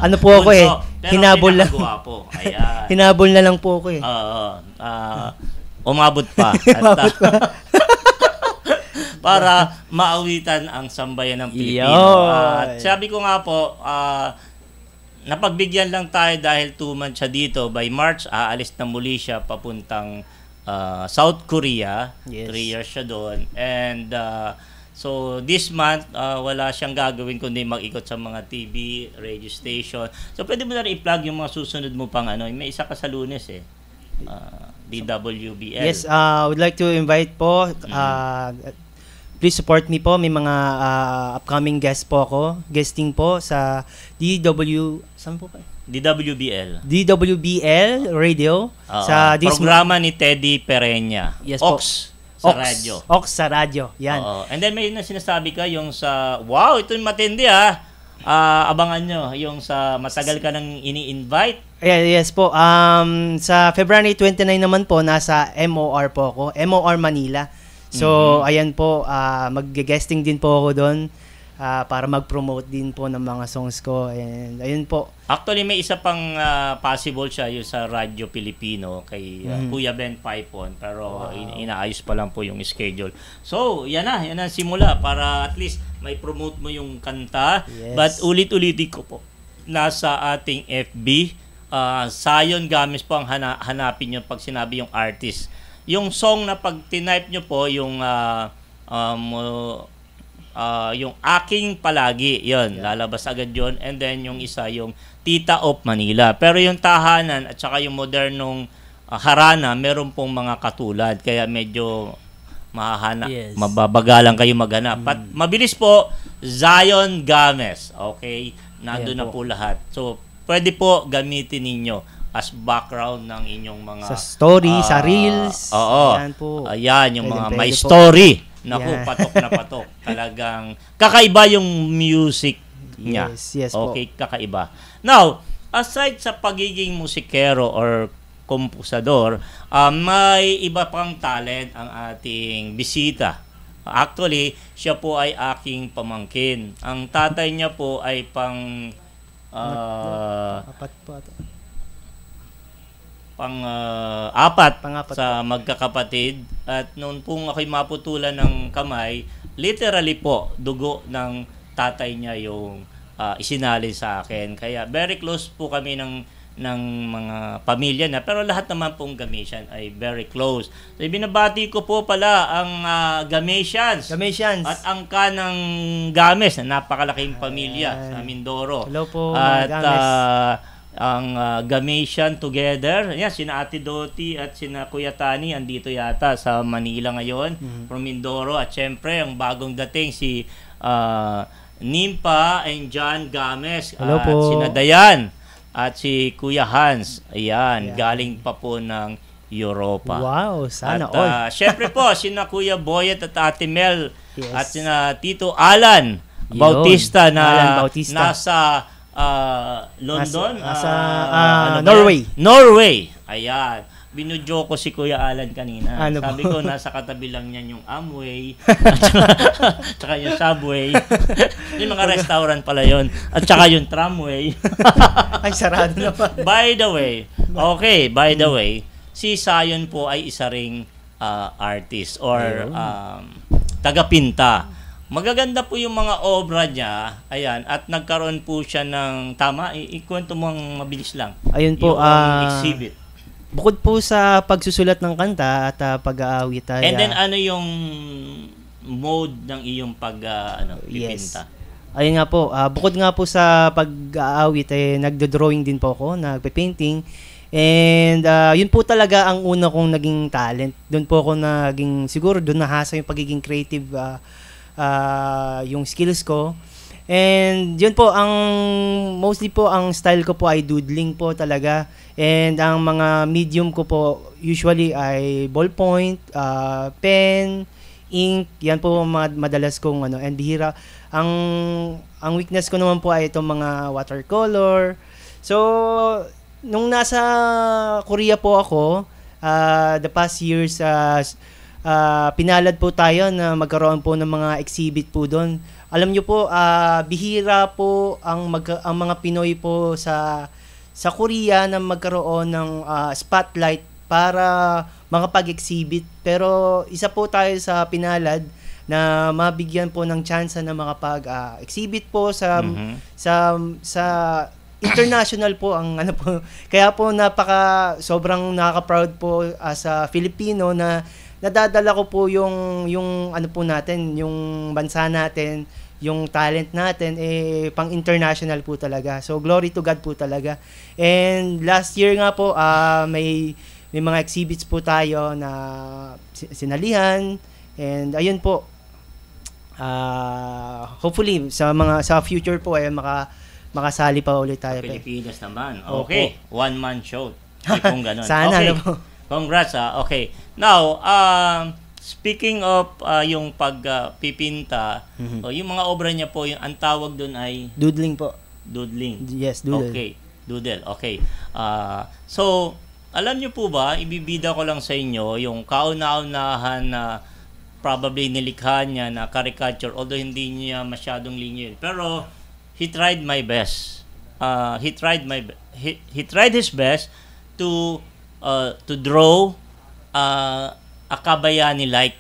Ano po ako eh, hinabol lang. Pero ayan. Hinabol na lang po ako eh. Oo. Umabot pa. Para maawitan ang sambayan ng Pilipino. At sabi ko nga po, napagbigyan lang tayo dahil 2 months siya dito. By March, aalis na muli siya papuntang South Korea. Yes. 3 years siya doon. And so this month, wala siyang gagawin kundi mag-ikot sa mga TV, radio station. So pwede mo na rin i-plug yung mga susunod mo pang May isa ka sa Lunes eh. DWBL. Yes, I would like to invite po, please support me po. May mga upcoming guest po ako. Guesting po sa saan po pa? DWBL. DWBL Radio. Sa programa ni Teddy Pereña. Yes Ox po. sa radyo. Ox sa radyo. Yan. And then may sinasabi ka yung sa, wow, ito yung matindi abangan nyo, yung sa matagal ka nang ini-invite. Yes po. Sa February 29 naman po, nasa MOR po ako. MOR Manila. So, ayan po, mag-guesting din po ako doon para mag-promote din po ng mga songs ko. And ayun po. Actually, may isa pang possible siya yung sa Radyo Pilipino kay Kuya Ben Paipon. Pero inaayos pa lang po yung schedule. So, yan na simula para at least may promote mo yung kanta. Yes. But ulit-ulitin ko po, nasa ating FB, Sayon Games po ang hanapin nyo pag sinabi yung artist. Yung song na pag tinype nyo po, yung Aking Palagi, yon lalabas agad yon. And then yung isa, yung Tita of Manila. Pero yung tahanan at saka yung modernong harana, meron pong mga katulad. Kaya medyo mababagalan kayo maghanap. At mabilis po, Zion Games. Okay? Nandun na po lahat. So, pwede po gamitin ninyo as background ng inyong mga sa story, sa reels. Oo. Ayan po. Ayan, yung mga my po. story. Naku, patok na patok. Talagang kakaiba yung music niya. Yes okay, kakaiba. Now, aside sa pagiging musikero or komposador, may iba pang talent ang ating bisita. Actually, siya po ay aking pamangkin. Ang tatay niya po ay Apat po ito. Apat Pang-apat sa magkakapatid. At noon pong ako'y maputulan ng kamay, literally po, dugo ng tatay niya yung isinali sa akin. Kaya very close po kami ng mga pamilya na, pero lahat naman pong Gamesian ay very close. So, binabati ko po pala ang Gamesians. At ang kanang Games na napakalaking pamilya sa Mindoro. Hello po, at Games. ang Gamesian together, yan, sina Ate Doti at sina Kuya Tani andito yata sa Manila ngayon, from Mindoro. At syempre ang bagong dating si Nimpa and John Games. Hello at po. sina Dayan at si Kuya Hans. Ayan, galing pa po ng Europa. Wow, sana At all. syempre po, sina Kuya Boyet at Ate Mel Yes. at sina Tito Alan Yun. Bautista na Alan Bautista. nasa London. Nasa ba Norway. yan? Norway. Ayan. Binudyo ko si Kuya Alan kanina. Ano Sabi po? ko, nasa katabi lang niyan yung Amway, at saka yung Subway. Yung mga restaurant pala yon. At saka yung Tramway. Ay, sarado na pa. By the way, si Sayon po ay isa ring artist or tagapinta. Magaganda po yung mga obra niya. Ayan, at nagkaroon po siya ng tama, ikwento mo ang mabilis lang. Ayun po, yung exhibit. bukod po sa pagsusulat ng kanta at pag-aawit ay... And then ano yung mode ng iyong pipinta? Ayun nga po, bukod nga po sa pag-aawit, nagdo-drawing din po ako, nagpe-painting. And yun po talaga ang una kong naging talent. Doon po ako siguro doon nahasa yung pagiging creative, yung skills ko. And yun po, mostly po ang style ko po ay doodling po talaga. And ang mga medium ko po usually ay ballpoint, pen, ink. Yan po madalas kong and bihira. Ang weakness ko naman po ay itong mga watercolor. So, nung nasa Korea po ako, the past years, pinalad po tayo na magkaroon po ng mga exhibit po doon. Alam nyo po, bihira po ang mga Pinoy po sa Korea na magkaroon ng spotlight para makapag-exhibit. Pero isa po tayo sa pinalad na mabigyan po ng chance na makapag-exhibit po sa international po ang po. Kaya po sobrang nakaka-proud po as a Filipino na nadadala ko po yung po natin, yung bansa natin, yung talent natin pang international po talaga. So glory to God po talaga. And last year nga po may mga exhibits po tayo na sinalihan, and ayun po. Hopefully sa future po makasali pa ulit tayo. Pilipinas naman. Okay. One-man show. Kung ganun. Sana okay. po. Congrats Okay. Now, speaking of yung pagpipinta, yung mga obra niya po, yung ang tawag doon ay doodling po. Doodling. Yes, doodle. Okay. Doodle. Okay. So, alam niyo po ba, ibibida ko lang sa inyo yung kauna-unahan na probably nilikha niya na caricature, although hindi niya masyadong linya. Pero he tried my best. He tried his best to draw a kabayani-like,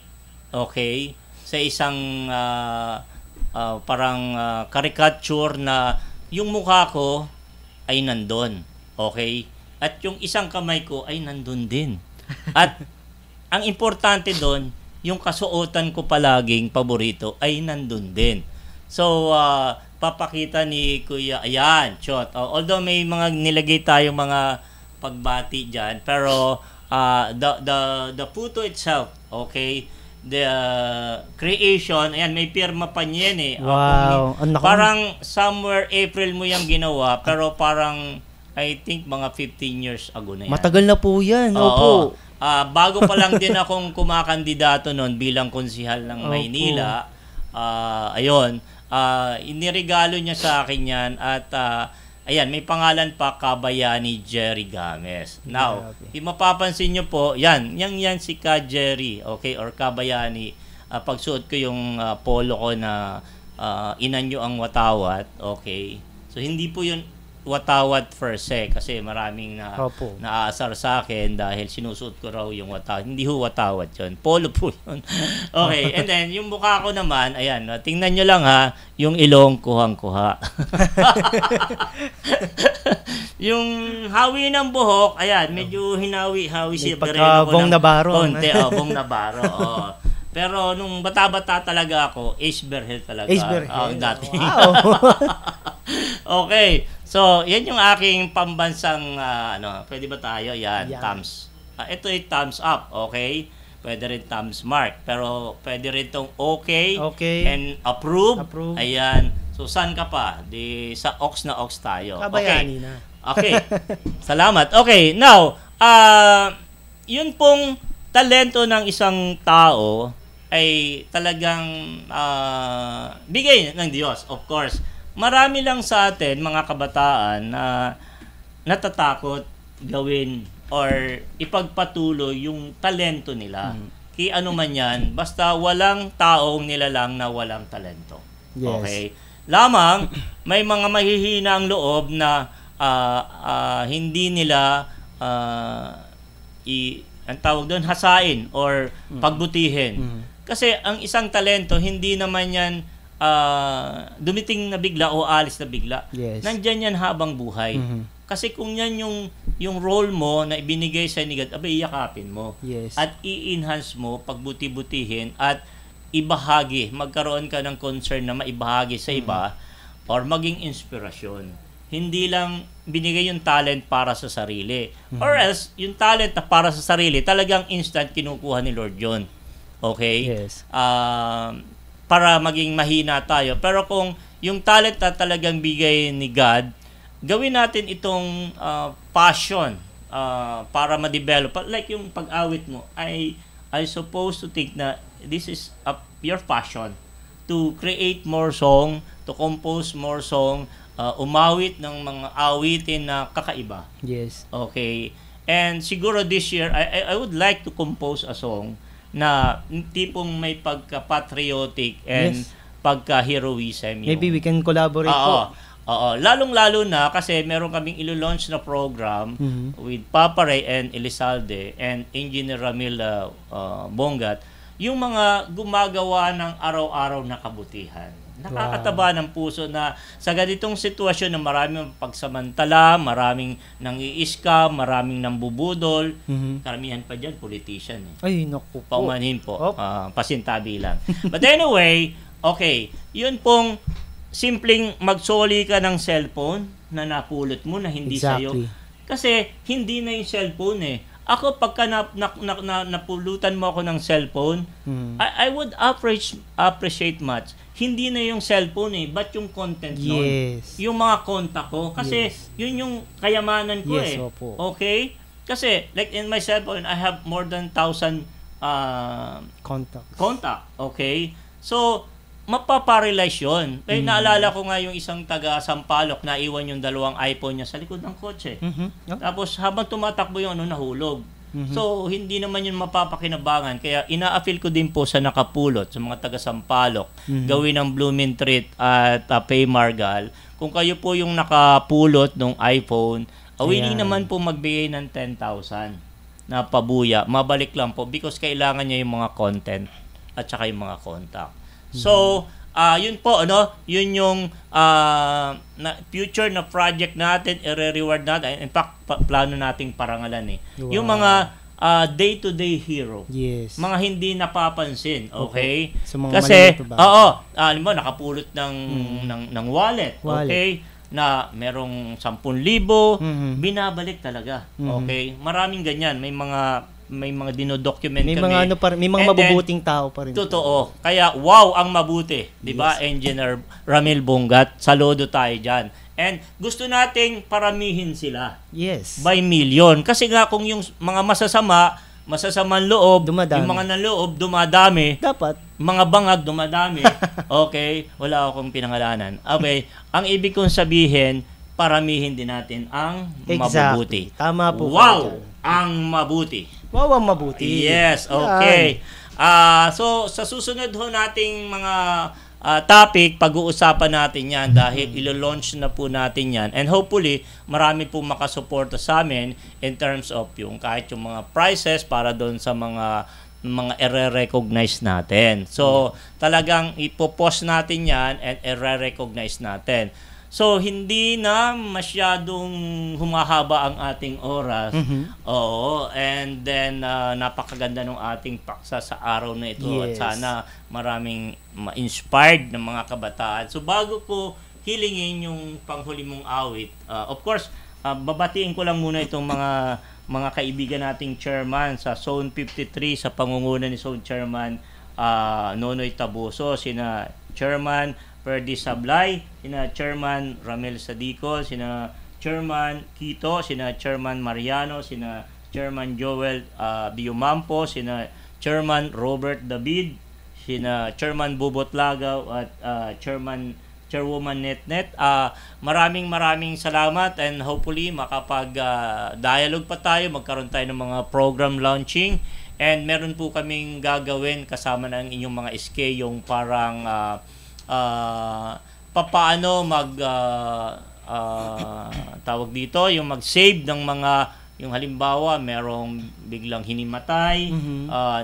okay, sa isang parang caricature na yung mukha ko ay nandun, okay, at yung isang kamay ko ay nandun din. At ang importante doon, yung kasuotan ko palaging paborito ay nandun din. So, papakita ni Kuya, ayan, shot. Although may mga nilagay tayong mga pagbati dyan, pero the photo itself, okay, the creation, ayan, may pirma pa niyan Wow. Parang somewhere April mo yung ginawa, pero parang I think mga 15 years ago na yan. Matagal na po yan. Opo. Bago pa lang din akong kumakandidato noon bilang konsihal ng Maynila. Ayun, iniregalo niya sa akin yan, at ayan, may pangalan pa, Kabayani Jerry Games. Now, mapapansin nyo po, yan si Ka Jerry, okay, or Kabayani. Pagsuot ko yung polo ko na inanyo ang watawat, okay. So, hindi po yun watawat first kasi maraming Opo. naaasar sa akin dahil sinusuot ko raw yung watawat. Hindi ho watawat yun. Polo po yun. Okay, and then yung mukha ko naman, ayan, tingnan nyo lang ha, yung ilong kuhang-kuha. Yung hawi ng buhok, ayan, medyo hinawi-hawi siya. Pagka Bong Navarro. Konti, Bong Navarro. Oh. Pero nung bata-bata talaga ako, Ace Berhel talaga. Ace Berhel. Dati. Wow. Okay. So, yan yung aking pambansang, pwede ba tayo? Yan, thumbs. Ito ay thumbs up, okay? Pwede rin thumbs mark. Pero pwede rin itong okay, and approve. Ayan. So, saan ka pa? Sa ox na ox tayo. Kabayani na. Okay. Salamat. Okay. Now, yun pong talento ng isang tao ay talagang bigay ng Diyos, of course. Marami lang sa atin, mga kabataan, na natatakot gawin or ipagpatuloy yung talento nila. Kaya ano man yan, basta walang taong nilalang na walang talento. Yes. Okay? Lamang, may mga mahihina ang loob na hindi nila ang tawag doon, hasain or pagbutihin. Kasi ang isang talento, hindi naman yan dumiting na bigla o alis na bigla. Yes. Nandyan yan habang buhay. Kasi kung yan yung role mo na ibinigay sa ni God, abay, iyakapin mo. Yes. At i-enhance mo, pagbuti-butihin, at ibahagi, magkaroon ka ng concern na maibahagi sa iba or maging inspirasyon. Hindi lang binigay yung talent para sa sarili. Or else, yung talent na para sa sarili, talagang instant kinukuha ni Lord John. Okay? Yes. Para maging mahina tayo. Pero kung yung talent na talagang bigay ni God, gawin natin itong passion para ma-develop. Like yung pag-awit mo, I supposed to think na this is your passion to create more song, to compose more song, umawit ng mga awitin na kakaiba. Yes. Okay. And siguro this year, I would like to compose a song na tipong may pagka-patriotic and pagka-heroism. Maybe we can collaborate po. Oo. Lalong-lalo na kasi meron kaming ilo-launch na program with Papa Ray and Elizalde and Engineer Ramil Bongat, yung mga gumagawa ng araw-araw na kabutihan. Nakakataba ng puso na sa ganitong sitwasyon na maraming pagsamantala, maraming nang-i-scam, maraming nambubudol, karamihan pa dyan, politician. Ay, naku po. Paumanhin po. Pasintabi lang. But anyway, okay, yun pong simpleng magsoli ka ng cellphone na napulot mo na hindi sa'yo. Kasi hindi na yung cellphone eh. Ako, pagka napulutan mo ako ng cellphone, I would appreciate much. Hindi na yung cellphone eh, but yung content nun. Yung mga contact ko. Kasi yun yung kayamanan ko eh. Opo. Okay? Kasi, like in my cellphone, I have more than 1,000 contact. Okay? So, mapaparalize yun. Kaya naalala ko nga yung isang taga Sampaloc na iwan yung 2 iPhone niya sa likod ng kotse. Tapos habang tumatakbo yung nahulog. So, hindi naman yun mapapakinabangan. Kaya ina-appeal ko din po sa nakapulot, sa mga taga Sampaloc, gawin ng Blooming Treat at Pay Margal. Kung kayo po yung nakapulot ng iPhone, willing naman po magbigay ng 10,000 na pabuya. Mabalik lang po because kailangan niya yung mga content at saka yung mga contact. So, yun po, yun yung future na project natin, i-reward natin. In fact, plano nating parangalan eh. Wow. Yung mga day-to-day hero. Yes. Mga hindi napapansin, okay? So, mga kasi, halimbawa, nakapulot ng wallet, okay? Na merong 10,000, binabalik talaga. Okay? Maraming ganyan. May mga dinodocument kami. May mga mabubuting tao pa rin. Totoo. Kaya wow ang mabuti, 'di ba? Engineer Ramil Bongat, saludo tayo diyan. And gusto nating paramihin sila. Yes. By million. Kasi nga kung yung mga masasamang loob, dumadami. yung mga nanloob dumadami. Dapat mga bangag dumadami. Okay, wala akong pinangalanan. Okay, ang ibig kong sabihin, paramihin din natin ang mabubuti. Tama po. Wow, ang mabuti. Wow, ang mabuti. Yes, okay. So sa susunod ho nating mga topic, pag-uusapan natin yan dahil ilo-launch na po natin yan. And hopefully, marami po makasuporta sa amin in terms of yung kahit yung mga prices para doon sa mga ire-recognize natin. So, talagang ipopost natin yan and ire-recognize natin. So, hindi na masyadong humahaba ang ating oras. Oo. And then, napakaganda ng ating paksa sa araw na ito. Yes. At sana maraming ma-inspired ng mga kabataan. So, bago ko hilingin yung panghuli mong awit, of course, babatiin ko lang muna itong mga kaibigan nating chairman sa Zone 53 sa pangunguna ni Zone Chairman Nonoy Tabuso, sina Chairman Perdi Sablay, sina Chairman Ramel Sadico, sina Chairman Quito, sina Chairman Mariano, sina Chairman Joel Biumampo, sina Chairman Robert David, sina Chairman Bubot Lagaw at Chairwoman Netnet. Maraming salamat and hopefully makapag-dialogue pa tayo, magkaroon tayo ng mga program launching and meron po kaming gagawin kasama ng inyong mga SK yung parang papaano tawag dito, yung mag-save ng mga, yung halimbawa merong biglang hinimatay,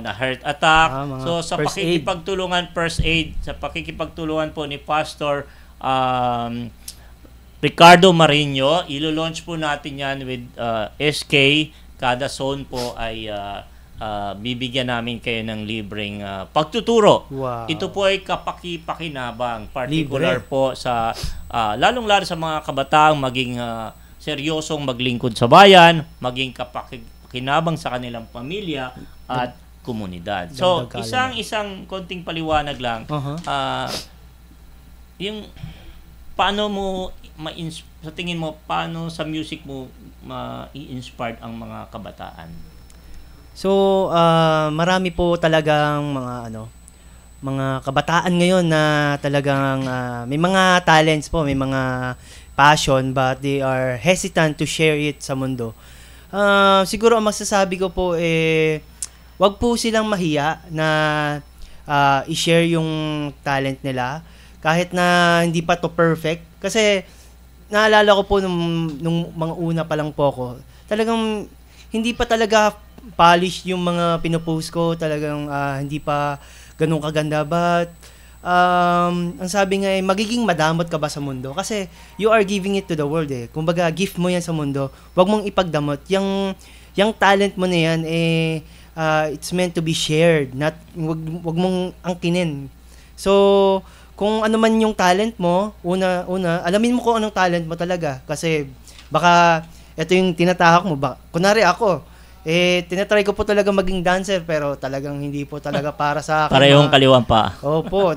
na heart attack. So sa pakikipagtulungan, first aid, sa pakikipagtulungan po ni Pastor Ricardo Marino, ilo-launch po natin yan with SK. Kada zone po ay bibigyan namin kayo ng libreng pagtuturo. Wow. Ito po ay kapaki-pakinabang, particular libre po sa lalong-lalo sa mga kabataang maging seryosong maglingkod sa bayan, maging kapakinabang sa kanilang pamilya at komunidad. So, isang konting paliwanag lang. Yung paano mo sa tingin mo, paano sa music mo ma-i-inspired ang mga kabataan? So, marami po talagang mga kabataan ngayon na talagang may mga talents po, may mga passion, but they are hesitant to share it sa mundo. Siguro ang masasabi ko po wag po silang mahiya na i-share yung talent nila kahit na hindi pa to perfect. Kasi naalala ko po nung mga una pa lang po ako, talagang hindi pa talaga polish yung mga pinopost ko, talagang hindi pa ganun kaganda, but ang sabi nga magiging madamot ka ba sa mundo kasi you are giving it to the world kumbaga gift mo yan sa mundo, wag mong ipagdamot yung talent mo na yan it's meant to be shared, not wag mong angkinin. So kung ano man yung talent mo, una alamin mo kung anong talent mo talaga, kasi baka ito yung tinatahak mo, kunwari ako tinatry ko po talaga maging dancer pero talagang hindi po talaga para sa akin. Parehong kaliwan pa. Opo,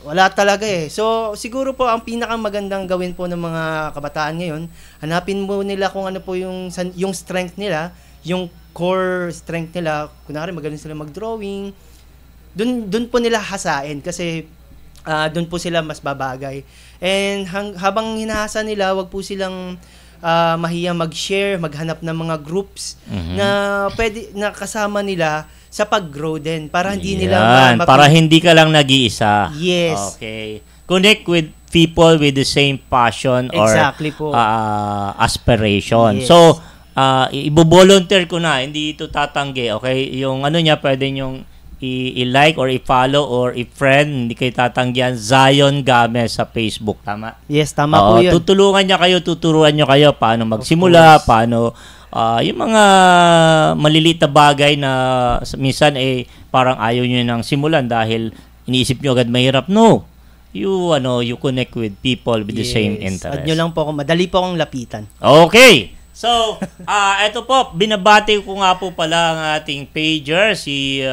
wala talaga So, siguro po ang pinakamagandang gawin po ng mga kabataan ngayon, hanapin mo nila kung ano po yung strength nila, yung core strength nila. Kunwari magaling sila mag-drawing. Dun po nila hasain kasi dun po sila mas babagay. And habang hinahasa nila, wag po silang mahiya mag-share, maghanap ng mga groups na pwede na kasama nila sa pag-grow din para hindi nila para hindi ka lang nag-iisa. Yes. Okay. Connect with people with the same passion or aspiration. Yes. So, i-volunteer ko na, hindi ito tatanggi. Okay? Yung ano niya, pwede yung i-like or i-follow or i-friend, hindi kayo tatanggihan, Zion Game sa Facebook, tama? Yes, tama po yun. Tuturuan niyo kayo paano magsimula, paano yung mga maliliit na bagay na minsan parang ayaw niyo nang simulan dahil iniisip niyo agad mahirap. No. You connect with people with the same interest. Add nyo lang po ako, madali po akong lapitan. Okay. So, eto po, binabati ko nga po pala ang ating pager, si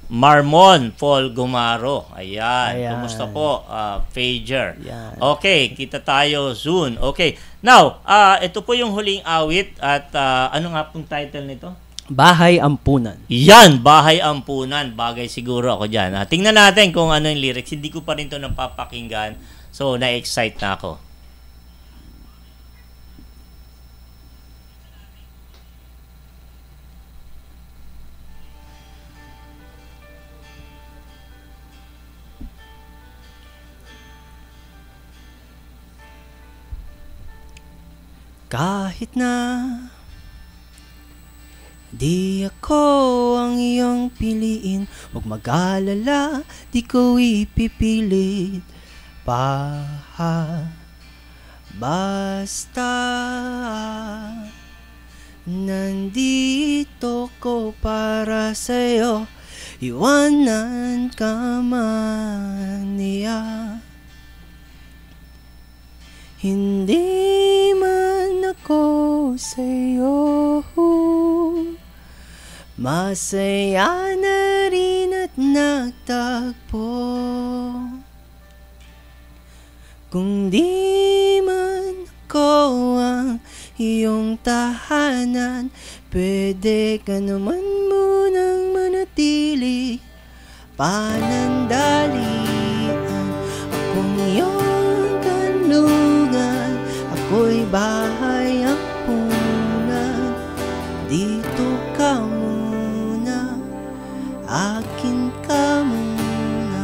Marmon Paul Gumaro. Ayan. Kumusta po, pager? Ayan. Okay, kita tayo soon. Okay. Now, ito po yung huling awit at ano nga pong title nito? Bahay Ampunan. Yan, Bahay Ampunan. Bagay siguro ako dyan. Tingnan natin kung ano yung lyrics. Hindi ko pa rin ito napapakinggan. So, na-excite na ako. Kahit na di ako ang iyong piliin, huwag mag-alala, di ko ipipilit pa. Basta nandito ko para sa'yo, iwanan ka man niya. Hindi man ako sa'yo, masaya na rin at nagtagpo. Kung di man ako ang iyong tahanan, pwede ka naman munang manatili panandalian. Akong iyong kanlungan, ako'y bahay ampunan. Dito ka muna, akin ka muna.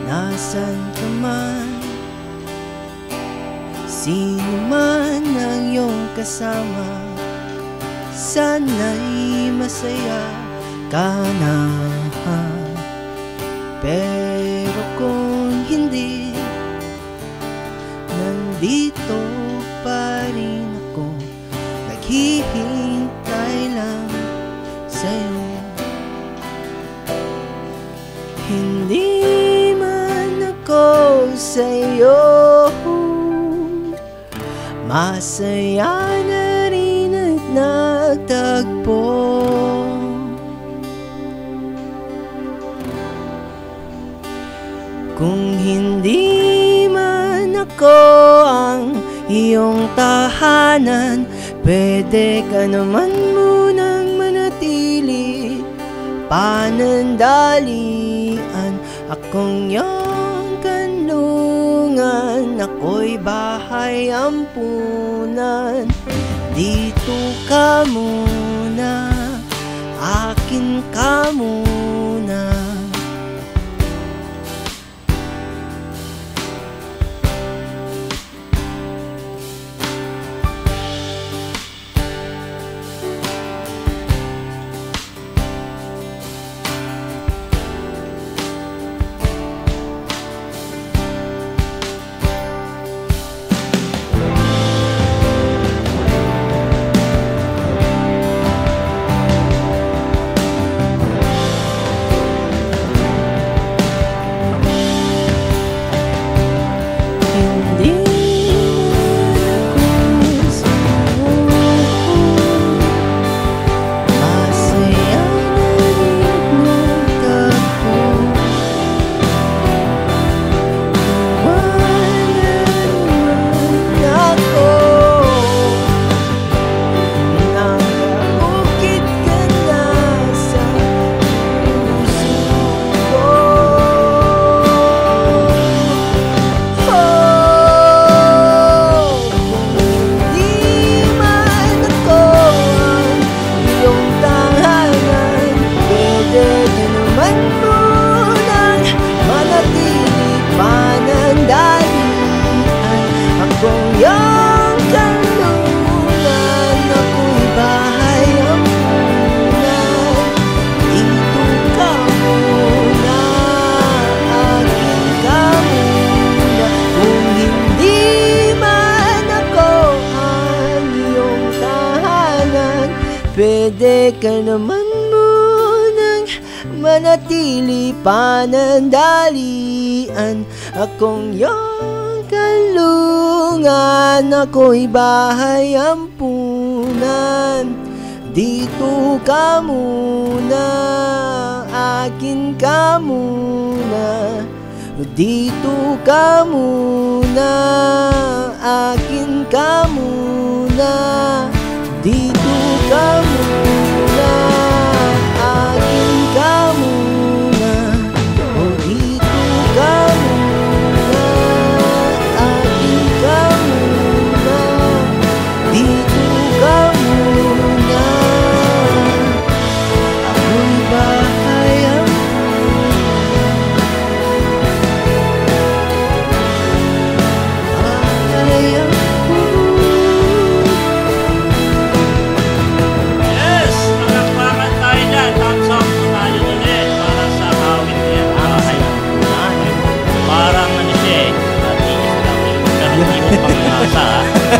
Nasaan ka man, sino man ang iyong kasama, sana'y masaya ka na. Pero kung hindi, nandito pa rin ako, naghihintay lang sa'yo. Hindi man ako sa'yo, masaya na rin at nagtagpo. Kung hindi man ako ang iyong tahanan, pwede ka naman munang manatili panandalian. Akong iyong kanlungan, ako'y bahay ampunan. Dito ka muna, akin ka muna. Pwede ka naman munang manatili panandalian. Akong iyong kanlungan, ako'y bahay ampunan. Dito ka muna, akin ka muna. Dito ka muna, akin ka muna. Dito ka muna, akin ka muna. O dito ka muna, akin ka muna. Dito ka muna, ako'y bahay ampunan.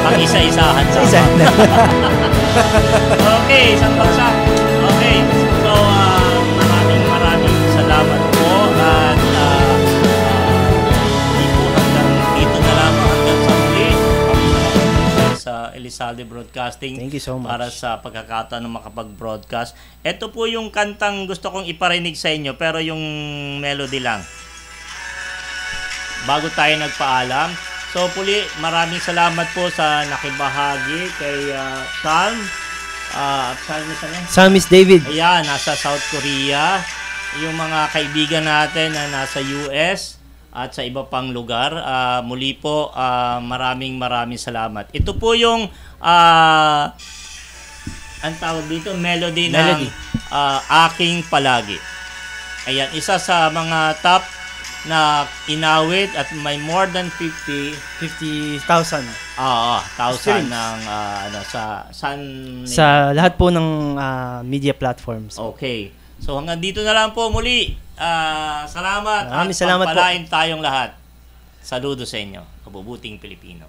Pang-isa-isahan sa Isa. Okay, isang bagsak. Okay. So, maraming salamat po at hindi po hanggang dito na lamang hanggang sa muli. Sa Elizalde Broadcasting. Thank you so much. Para sa pagkakataon na makapag-broadcast. Ito po yung kantang gusto kong iparinig sa inyo pero yung melody lang. Bago tayo nagpaalam. So, puli, maraming salamat po sa nakibahagi kay Salm. Salmis David. Ayan, nasa South Korea. Yung mga kaibigan natin na nasa US at sa iba pang lugar. Muli po, maraming salamat. Ito po yung ang tawag dito, melody. Ng Aking Palagi. Ayan, isa sa mga top na inawit at may more than 50,000 Streams. ng sa lahat po ng media platforms. Okay. So hanggang dito na lang po muli. Salamat. Maraming salamat po. Pagpalain tayong lahat. Saludo sa inyo. Mabubuting Pilipino.